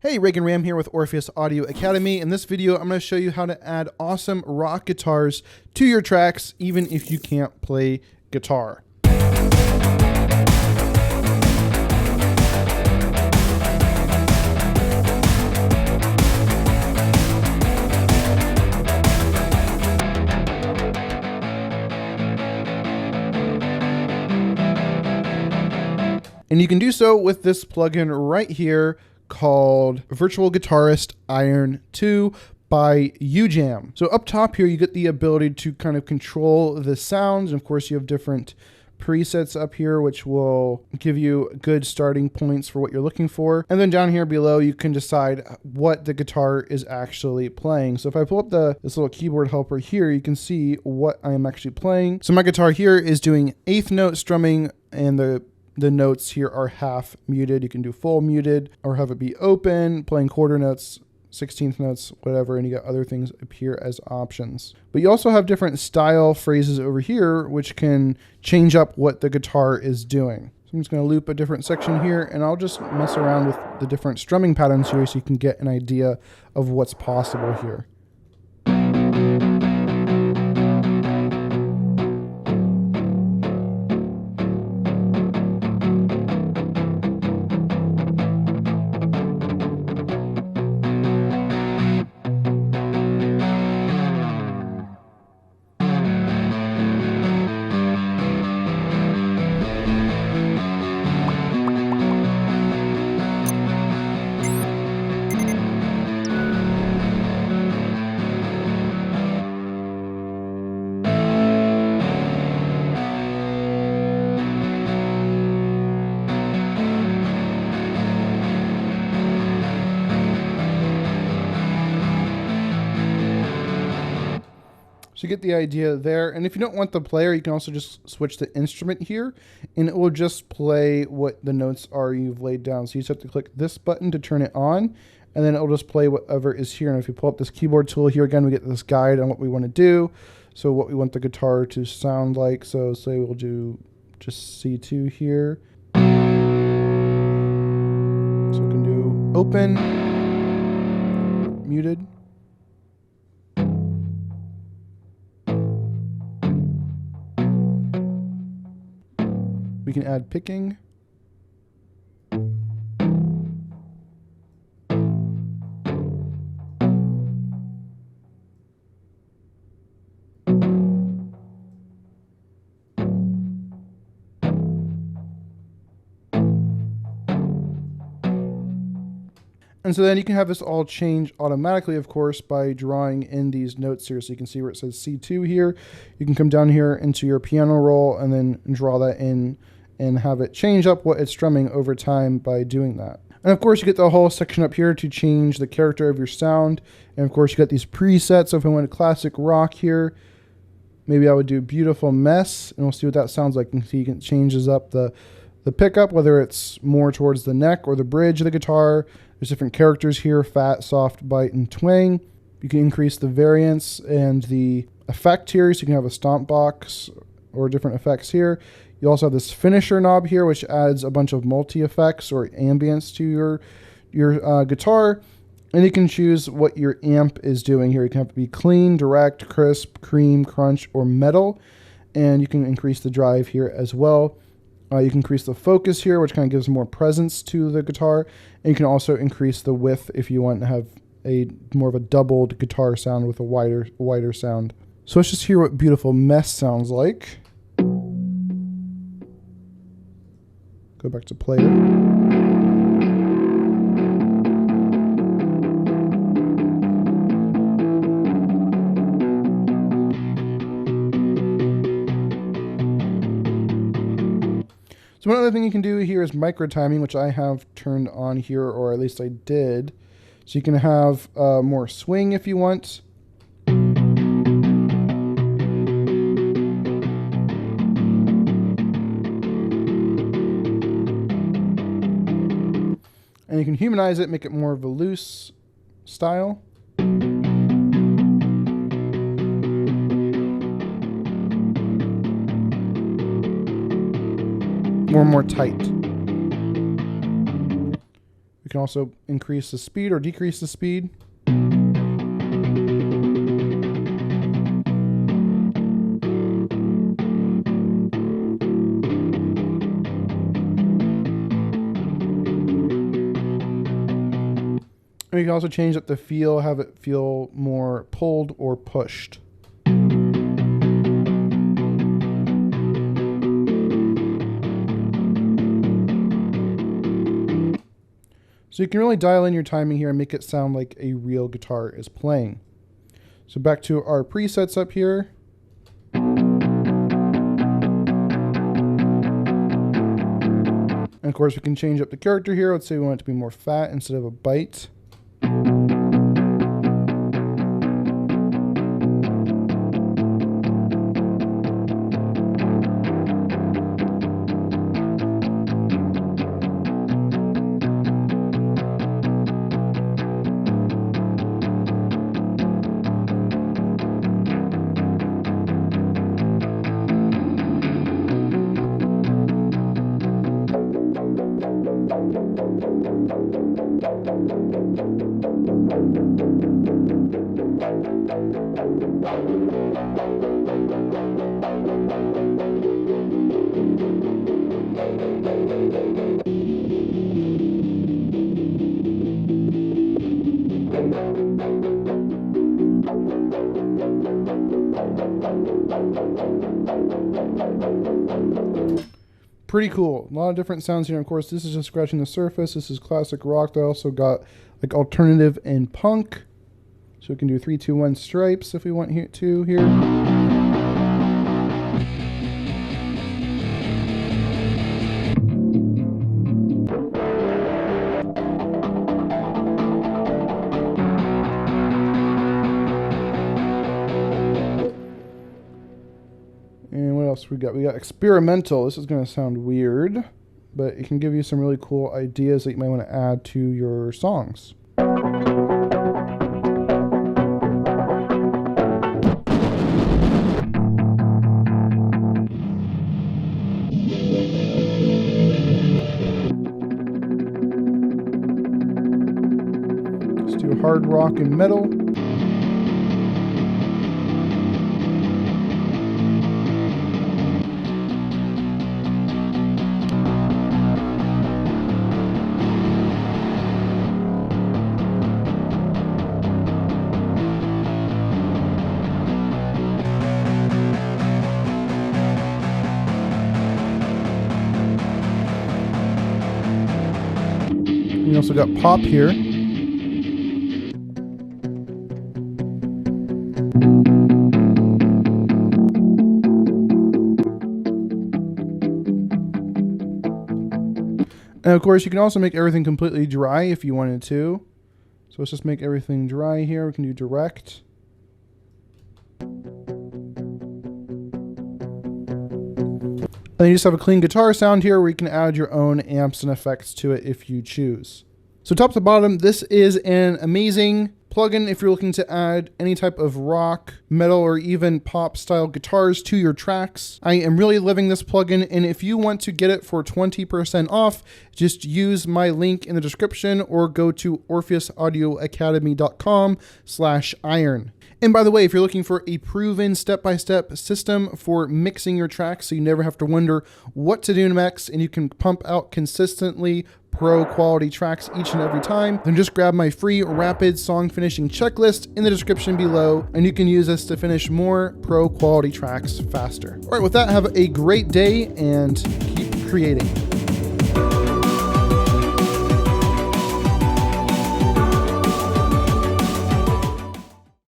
Hey, Reagan Ram here with Orpheus Audio Academy. In this video, I'm going to show you how to add awesome rock guitars to your tracks, even if you can't play guitar. And you can do so with this plugin right here called Virtual Guitarist Iron 2 by Ujam. So up top here, you get the ability to kind of control the sounds. And of course, you have different presets up here, which will give you good starting points for what you're looking for. And then down here below, you can decide what the guitar is actually playing. So if I pull up this little keyboard helper here, you can see what I am actually playing. So my guitar here is doing 8th note strumming, and the notes here are half muted. You can do full muted or have it be open, playing quarter notes, 16th notes, whatever, and you got other things appear as options. But you also have different style phrases over here, which can change up what the guitar is doing. So I'm just going to loop a different section here, and I'll just mess around with the different strumming patterns here so you can get an idea of what's possible here. So you get the idea there. And if you don't want the player, you can also just switch the instrument here, and it will just play what the notes are you've laid down. So you just have to click this button to turn it on, and then it'll just play whatever is here. And if you pull up this keyboard tool here, again, we get this guide on what we want to do. So what we want the guitar to sound like. So say we'll do just C2 here. So we can do open, muted. We can add picking. And so then you can have this all change automatically, of course, by drawing in these notes here. So you can see where it says C2 here. You can come down here into your piano roll and then draw that in and have it change up what it's strumming over time by doing that. And of course, you get the whole section up here to change the character of your sound. And of course, you got these presets. So if I went to classic rock here, maybe I would do Beautiful Mess, and we'll see what that sounds like. You can see it changes up the pickup, whether it's more towards the neck or the bridge of the guitar. There's different characters here: fat, soft, bite, and twang. You can increase the variance and the effect here, so you can have a stomp box or different effects here. You also have this finisher knob here, which adds a bunch of multi-effects or ambience to your guitar. And you can choose what your amp is doing here. You can have it be clean, direct, crisp, cream, crunch, or metal. And you can increase the drive here as well. You can increase the focus here, which kind of gives more presence to the guitar. And you can also increase the width if you want to have more of a doubled guitar sound with a wider sound. So let's just hear what Beautiful Mess sounds like. Go back to player. So one other thing you can do here is micro timing, which I have turned on here, or at least I did. So you can have more swing if you want. And you can humanize it, make it more of a loose style. Or more tight. We can can also increase the speed or decrease the speed. And you can also change up the feel, have it feel more pulled or pushed. So you can really dial in your timing here and make it sound like a real guitar is playing. So back to our presets up here. And of course we can change up the character here. Let's say we want it to be more fat instead of a bite. Pretty cool. A lot of different sounds here. Of course, this is just scratching the surface. This is classic rock. I also got like alternative and punk. So we can do 3, 2, 1 stripes if we want to here. And what else we got? We got experimental. This is going to sound weird, but it can give you some really cool ideas that you might want to add to your songs. Let's do hard rock and metal. You also got pop here. And of course, you can also make everything completely dry if you wanted to. So let's just make everything dry here. We can do direct. And then you just have a clean guitar sound here where you can add your own amps and effects to it if you choose. So top to bottom, this is an amazing plugin if you're looking to add any type of rock, metal, or even pop style guitars to your tracks. I am really loving this plugin, and if you want to get it for 20% off, just use my link in the description or go to orpheusaudioacademy.com/iron. And by the way, if you're looking for a proven step-by-step system for mixing your tracks so you never have to wonder what to do next and you can pump out consistently pro quality tracks each and every time, then just grab my free rapid song finishing checklist in the description below, and you can use this to finish more pro quality tracks faster. All right, with that, have a great day and keep creating.